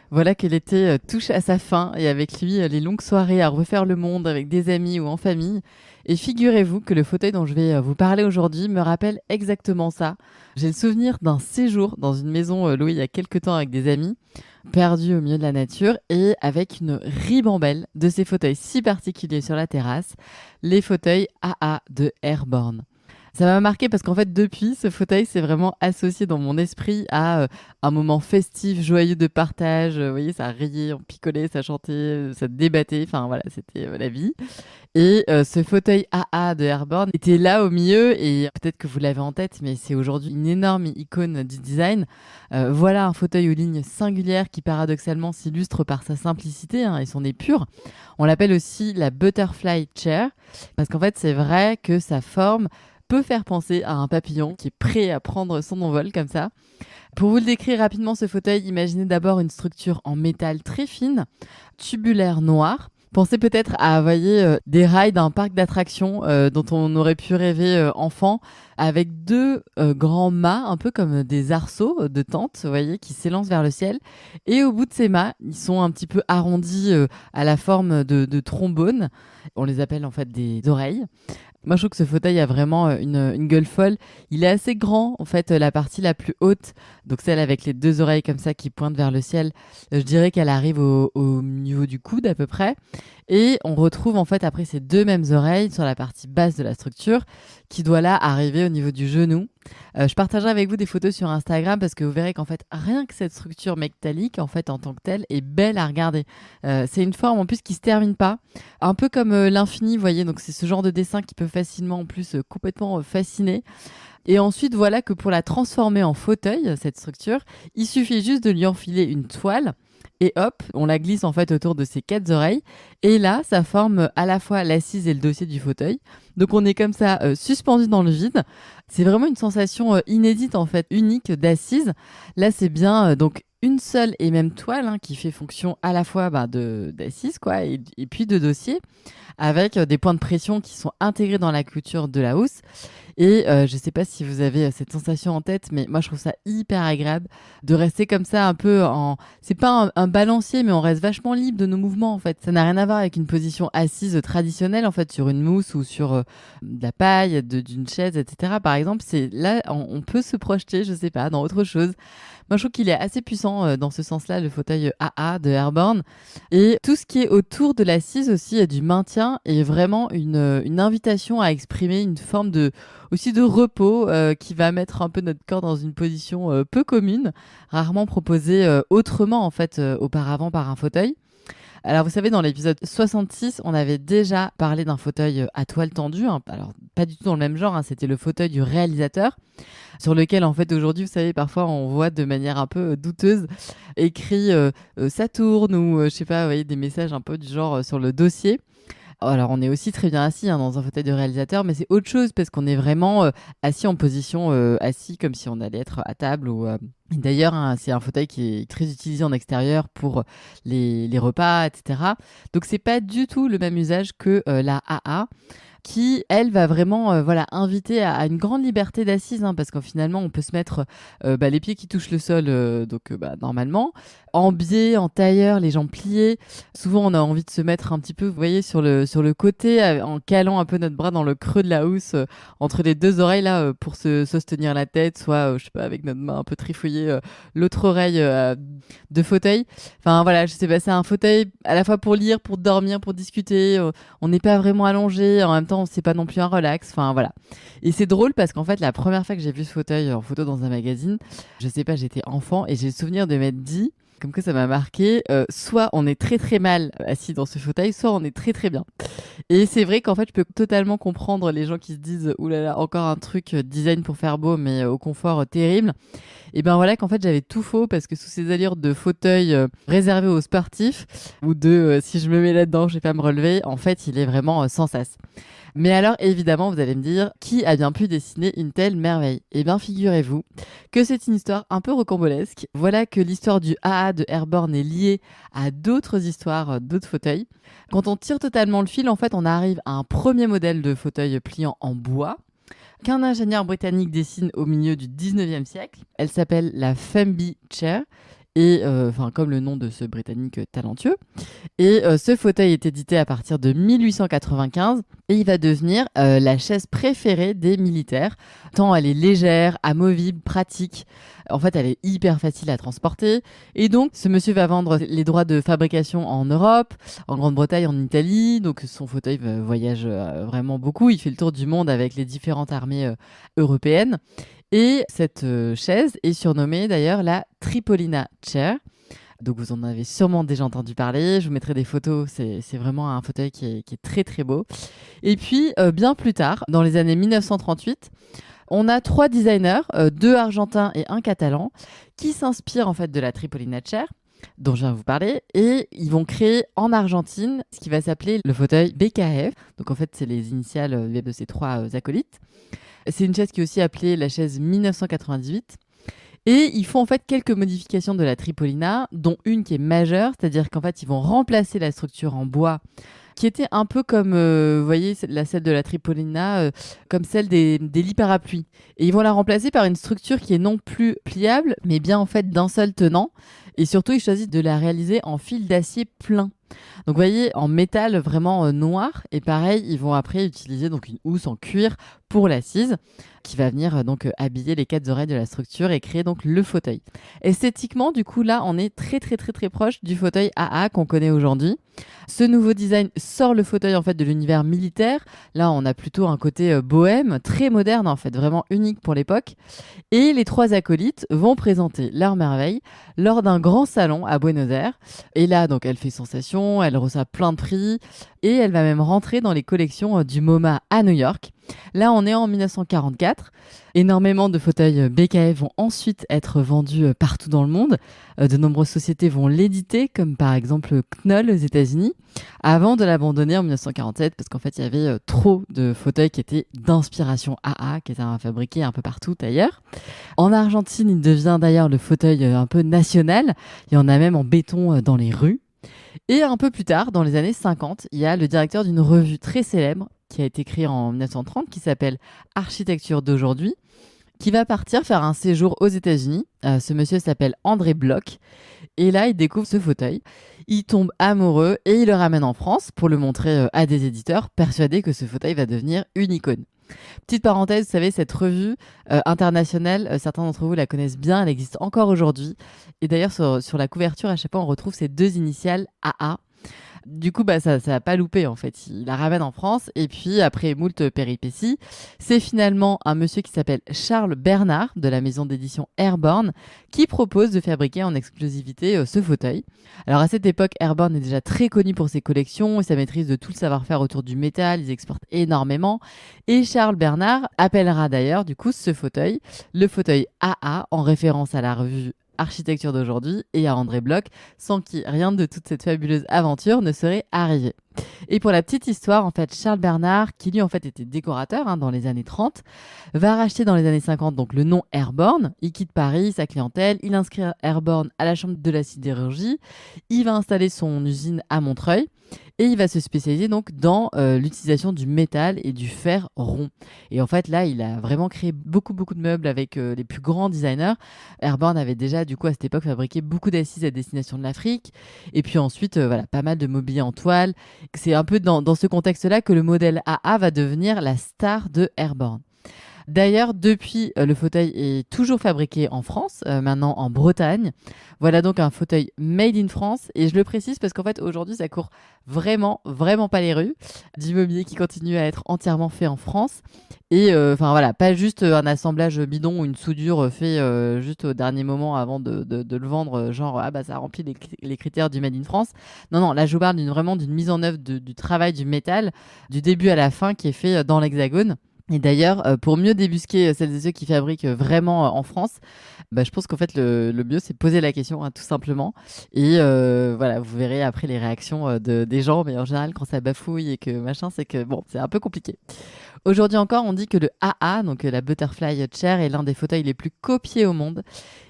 Voilà que l'été touche à sa fin et avec lui les longues soirées à refaire le monde avec des amis ou en famille. Et figurez-vous que le fauteuil dont je vais vous parler aujourd'hui me rappelle exactement ça. J'ai le souvenir d'un séjour dans une maison louée il y a quelques temps avec des amis, perdus au milieu de la nature et avec une ribambelle de ces fauteuils si particuliers sur la terrasse, les fauteuils AA de Airborne. Ça m'a marqué parce qu'en fait, depuis, ce fauteuil s'est vraiment associé dans mon esprit à un moment festif, joyeux de partage. Vous voyez, ça riait, on picolait, ça chantait, ça débattait. Enfin, voilà, c'était la vie. Et ce fauteuil AA de Airborne était là au milieu. Et peut-être que vous l'avez en tête, mais c'est aujourd'hui une énorme icône du design. Voilà un fauteuil aux lignes singulières qui, paradoxalement, s'illustre par sa simplicité et son épure. On l'appelle aussi la Butterfly Chair parce qu'en fait, c'est vrai que sa forme peut faire penser à un papillon qui est prêt à prendre son envol comme ça. Pour vous le décrire rapidement, ce fauteuil, imaginez d'abord une structure en métal très fine, tubulaire noir. Pensez peut-être à voyez, des rails d'un parc d'attractions dont on aurait pu rêver enfant, avec deux grands mâts, un peu comme des arceaux de tente, vous voyez, qui s'élancent vers le ciel. Et au bout de ces mâts, ils sont un petit peu arrondis à la forme de trombones. On les appelle en fait des oreilles. Moi, je trouve que ce fauteuil a vraiment une gueule folle. Il est assez grand, en fait, la partie la plus haute, donc celle avec les deux oreilles comme ça qui pointent vers le ciel, je dirais qu'elle arrive au niveau du coude à peu près. Et on retrouve en fait après ces deux mêmes oreilles sur la partie basse de la structure qui doit là arriver au niveau du genou. Je partagerai avec vous des photos sur Instagram parce que vous verrez qu'en fait rien que cette structure métallique en fait en tant que telle est belle à regarder. C'est une forme en plus qui se termine pas, un peu comme l'infini, vous voyez. Donc c'est ce genre de dessin qui peut facilement en plus complètement fasciner. Et ensuite, voilà que pour la transformer en fauteuil, cette structure, il suffit juste de lui enfiler une toile et hop, on la glisse en fait autour de ses quatre oreilles. Et là, ça forme à la fois l'assise et le dossier du fauteuil. Donc on est comme ça suspendu dans le vide. C'est vraiment une sensation inédite en fait, unique d'assise. Là, c'est bien donc une seule et même toile qui fait fonction à la fois d'assise quoi et puis de dossier avec des points de pression qui sont intégrés dans la clôture de la housse. Et je ne sais pas si vous avez cette sensation en tête, mais moi je trouve ça hyper agréable de rester comme ça un peu en... C'est pas un balancier, mais on reste vachement libre de nos mouvements en fait. Ça n'a rien à voir avec une position assise traditionnelle en fait sur une mousse ou sur de la paille, d'une chaise, etc. Par exemple, c'est là on peut se projeter, je sais pas, dans autre chose. Moi, je trouve qu'il est assez puissant dans ce sens-là, le fauteuil AA de Airborne. Et tout ce qui est autour de l'assise aussi, du maintien, est vraiment une invitation à exprimer une forme aussi de repos qui va mettre un peu notre corps dans une position peu commune, rarement proposée autrement en fait auparavant par un fauteuil. Alors, vous savez, dans l'épisode 66, on avait déjà parlé d'un fauteuil à toile tendue. Alors, pas du tout dans le même genre, c'était le fauteuil du réalisateur, sur lequel, en fait, aujourd'hui, vous savez, parfois, on voit de manière un peu douteuse écrit ça tourne ou, je sais pas, vous voyez, des messages un peu du genre sur le dossier. Alors, on est aussi très bien assis dans un fauteuil de réalisateur, mais c'est autre chose parce qu'on est vraiment assis en position assis comme si on allait être à table. D'ailleurs, c'est un fauteuil qui est très utilisé en extérieur pour les repas, etc. Donc, c'est pas du tout le même usage que la AA qui, elle, va vraiment inviter à une grande liberté d'assise, parce qu'en finalement, on peut se mettre les pieds qui touchent le sol, normalement, en biais, en tailleur, les jambes pliées. Souvent, on a envie de se mettre un petit peu, vous voyez, sur le côté, en calant un peu notre bras dans le creux de la housse, entre les deux oreilles, là, pour se tenir la tête, soit, je sais pas, avec notre main un peu trifouillée, l'autre oreille de fauteuil. Enfin, voilà, je sais pas, c'est un fauteuil à la fois pour lire, pour dormir, pour discuter. On n'est pas vraiment allongé, en même temps, c'est pas non plus un relax. Enfin, voilà. Et c'est drôle parce qu'en fait, la première fois que j'ai vu ce fauteuil en photo dans un magazine, je sais pas, j'étais enfant et j'ai le souvenir de m'être dit, comme que ça m'a marqué, soit on est très très mal assis dans ce fauteuil, soit on est très très bien. Et c'est vrai qu'en fait, je peux totalement comprendre les gens qui se disent, oulala, encore un truc design pour faire beau, mais au confort terrible. Et ben voilà qu'en fait, j'avais tout faux parce que sous ces allures de fauteuil réservé aux sportifs, ou de si je me mets là-dedans, je vais pas me relever, en fait, il est vraiment sans sas. Mais alors, évidemment, vous allez me dire, qui a bien pu dessiner une telle merveille? Eh bien, figurez-vous que c'est une histoire un peu rocambolesque. Voilà que l'histoire du AA de Airborne est liée à d'autres histoires, d'autres fauteuils. Quand on tire totalement le fil, en fait, on arrive à un premier modèle de fauteuil pliant en bois qu'un ingénieur britannique dessine au milieu du 19e siècle. Elle s'appelle la Femby Chair. et comme le nom de ce Britannique talentueux. Et ce fauteuil est édité à partir de 1895 et il va devenir la chaise préférée des militaires, tant elle est légère, amovible, pratique. En fait, elle est hyper facile à transporter. Et donc, ce monsieur va vendre les droits de fabrication en Europe, en Grande-Bretagne, en Italie. Donc, son fauteuil voyage vraiment beaucoup. Il fait le tour du monde avec les différentes armées européennes. Et cette chaise est surnommée d'ailleurs la Tripolina Chair. Donc vous en avez sûrement déjà entendu parler, je vous mettrai des photos, c'est vraiment un fauteuil qui est très très beau. Et puis bien plus tard, dans les années 1938, on a 3 designers, 2 argentins et un catalan, qui s'inspirent en fait de la Tripolina Chair, dont je viens de vous parler, et ils vont créer en Argentine ce qui va s'appeler le fauteuil BKF. Donc en fait, c'est les initiales de ces 3 acolytes. C'est une chaise qui est aussi appelée la chaise 1998. Et ils font en fait quelques modifications de la Tripolina, dont une qui est majeure, c'est-à-dire qu'en fait, ils vont remplacer la structure en bois, qui était un peu comme, vous voyez, celle de la Tripolina, comme celle des lits parapluies. Et ils vont la remplacer par une structure qui est non plus pliable, mais bien en fait d'un seul tenant. Et surtout, ils choisissent de la réaliser en fil d'acier plein. Donc, vous voyez, en métal vraiment noir. Et pareil, ils vont après utiliser donc une housse en cuir pour l'assise, qui va venir habiller les 4 oreilles de la structure et créer donc le fauteuil. Esthétiquement, du coup, là, on est très très très très proche du fauteuil AA qu'on connaît aujourd'hui. Ce nouveau design sort le fauteuil en fait de l'univers militaire. Là, on a plutôt un côté bohème, très moderne en fait, vraiment unique pour l'époque. Et les 3 acolytes vont présenter leur merveille lors d'un grand salon à Buenos Aires. Et là, donc, elle fait sensation, elle reçoit plein de prix et elle va même rentrer dans les collections du MoMA à New York. Là, on est en 1944. Énormément de fauteuils BKF vont ensuite être vendus partout dans le monde. De nombreuses sociétés vont l'éditer, comme par exemple Knoll aux États-Unis, avant de l'abandonner en 1947, parce qu'en fait, il y avait trop de fauteuils qui étaient d'inspiration AA, qui étaient fabriqués un peu partout ailleurs. En Argentine, il devient d'ailleurs le fauteuil un peu national. Il y en a même en béton dans les rues. Et un peu plus tard, dans les années 50, il y a le directeur d'une revue très célèbre qui a été créée en 1930, qui s'appelle Architecture d'aujourd'hui, qui va partir faire un séjour aux États-Unis. Ce monsieur s'appelle André Bloch. Et là, il découvre ce fauteuil. Il tombe amoureux et il le ramène en France pour le montrer à des éditeurs, persuadés que ce fauteuil va devenir une icône. Petite parenthèse, vous savez, cette revue internationale, certains d'entre vous la connaissent bien, elle existe encore aujourd'hui. Et d'ailleurs, sur la couverture, à chaque fois, on retrouve ces 2 initiales AA. Du coup, ça n'a pas loupé en fait. Il la ramène en France et puis après moult péripéties, c'est finalement un monsieur qui s'appelle Charles Bernard de la maison d'édition Airborne qui propose de fabriquer en exclusivité ce fauteuil. Alors à cette époque, Airborne est déjà très connu pour ses collections et sa maîtrise de tout le savoir-faire autour du métal. Ils exportent énormément et Charles Bernard appellera d'ailleurs du coup ce fauteuil le fauteuil AA en référence à la revue Architecture d'aujourd'hui et à André Bloch, sans qui rien de toute cette fabuleuse aventure ne serait arrivé. Et pour la petite histoire, en fait, Charles Bernard, qui lui en fait était décorateur dans les années 30, va racheter dans les années 50 donc le nom Airborne. Il quitte Paris, sa clientèle, il inscrit Airborne à la chambre de la sidérurgie, il va installer son usine à Montreuil et il va se spécialiser donc dans l'utilisation du métal et du fer rond. Et en fait là, il a vraiment créé beaucoup de meubles avec les plus grands designers. Airborne avait déjà du coup à cette époque fabriqué beaucoup d'assises à destination de l'Afrique et puis ensuite pas mal de mobilier en toile. C'est un peu dans ce contexte-là que le modèle AA va devenir la star de Airborne. D'ailleurs, depuis, le fauteuil est toujours fabriqué en France, maintenant en Bretagne. Voilà donc un fauteuil made in France. Et je le précise parce qu'en fait, aujourd'hui, ça court vraiment pas les rues. Du mobilier qui continue à être entièrement fait en France. Et voilà, pas juste un assemblage bidon ou une soudure fait juste au dernier moment avant de le vendre, genre ça remplit les critères du made in France. Non, là je vous parle vraiment d'une mise en œuvre du travail du métal, du début à la fin qui est fait dans l'Hexagone. Et d'ailleurs, pour mieux débusquer celles et ceux qui fabriquent vraiment en France, je pense qu'en fait le mieux c'est de poser la question tout simplement. Et voilà, vous verrez après les réactions des gens, mais en général quand ça bafouille et que machin, c'est que bon, c'est un peu compliqué. Aujourd'hui encore, on dit que le AA, donc la Butterfly Chair, est l'un des fauteuils les plus copiés au monde.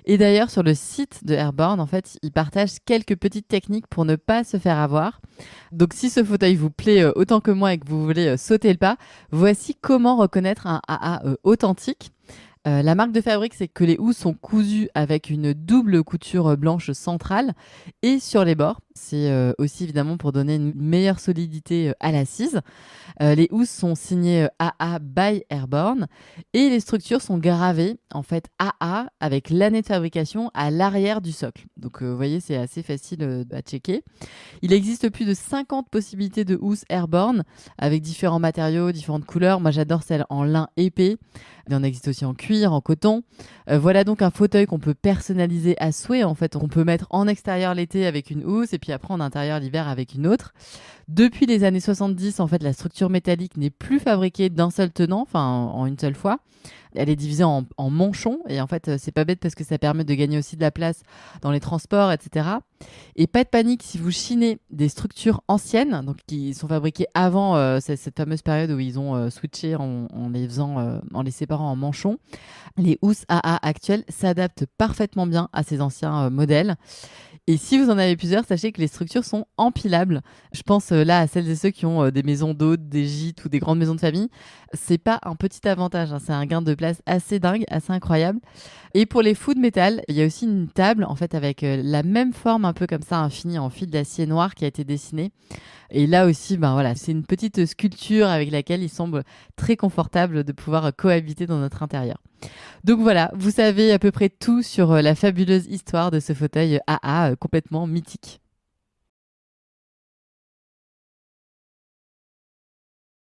Et d'ailleurs, sur le site de Airborne, en fait, ils partagent quelques petites techniques pour ne pas se faire avoir. Donc, si ce fauteuil vous plaît autant que moi et que vous voulez sauter le pas, voici comment reconnaître un AA authentique. La marque de fabrique, c'est que les housses sont cousues avec une double couture blanche centrale et sur les bords. C'est aussi évidemment pour donner une meilleure solidité à l'assise. Les housses sont signées AA by Airborne et les structures sont gravées en fait AA avec l'année de fabrication à l'arrière du socle. Donc vous voyez, c'est assez facile à checker. Il existe plus de 50 possibilités de housses Airborne avec différents matériaux, différentes couleurs. Moi, j'adore celle en lin épais. Il en existe aussi en cuir, en coton. Voilà donc un fauteuil qu'on peut personnaliser à souhait. En fait, on peut mettre en extérieur l'été avec une housse et puis après en intérieur l'hiver avec une autre. Depuis les années 70, en fait, la structure métallique n'est plus fabriquée d'un seul tenant, enfin en une seule fois. Elle est divisée en manchons et en fait, c'est pas bête parce que ça permet de gagner aussi de la place dans les transports, etc. Et pas de panique si vous chinez des structures anciennes, donc qui sont fabriquées avant cette fameuse période où ils ont switché en les faisant, en les séparant en manchons. Les housses AA actuelles s'adaptent parfaitement bien à ces anciens modèles. Et si vous en avez plusieurs, sachez que les structures sont empilables. Je pense là à celles et ceux qui ont des maisons d'hôtes, des gîtes ou des grandes maisons de famille. C'est pas un petit avantage, hein. C'est un gain de place assez dingue, assez incroyable. Et pour les food métal, il y a aussi une table en fait avec la même forme un peu comme ça, infinie en fil d'acier noir qui a été dessinée. Et là aussi, ben voilà, c'est une petite sculpture avec laquelle il semble très confortable de pouvoir cohabiter dans notre intérieur. Donc voilà, vous savez à peu près tout sur la fabuleuse histoire de ce fauteuil AA complètement mythique.